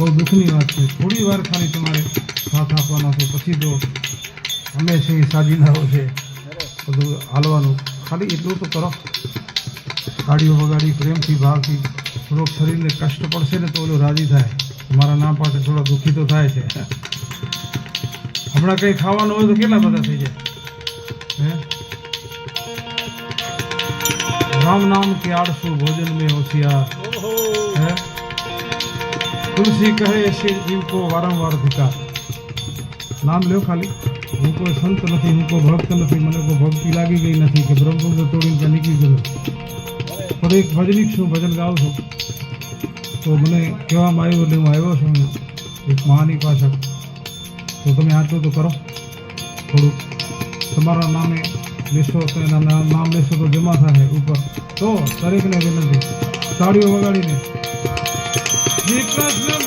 બહુ દુઃખની વાત છે. થોડી વાર ખાલી તમારે સાથ આપવાનો છે, પછી તો હંમેશા સાજીનાઓ છે બધું હાલવાનું. ખાલી એટલું તો કરો. તાળીઓ વગાડી પ્રેમથી ભાવથી. થોડોક શરીરને કષ્ટ પડશે ને તો ઓલો રાજી થાય. તમારા ના પાડે થોડા દુઃખી તો થાય છે. હમણાં કંઈ ખાવાનું હોય તો કેટલા બધા થઈ જાય. હે राम नाम के आड़सू भोजन में होशियार है. तुलसी कहे ऐसे जीव को वारंवार धिकार. नाम लो खाली. હું કોઈ સંત નથી, હું કોઈ ભક્ત નથી, મને કોઈ ભક્તિ લાગી ગઈ નથી કે બ્રહ્મસૂત્ર તોડીને ત્યાં નીકળી ગયો. પણ એક ભજનિક છું, ભજન ગાઉં છું, તો મને કહેવામાં આવ્યું એટલે હું આવ્યો છું એક મહાની પાસે. તો તમે આટલું તો કરો. થોડુંક તમારા નામે લેશો તો એના નામ લેશો તો જમા થાય ઉપર. તો દરેકને વિનંતી તાળીઓ વગાડીને શ્રી કૃષ્ણ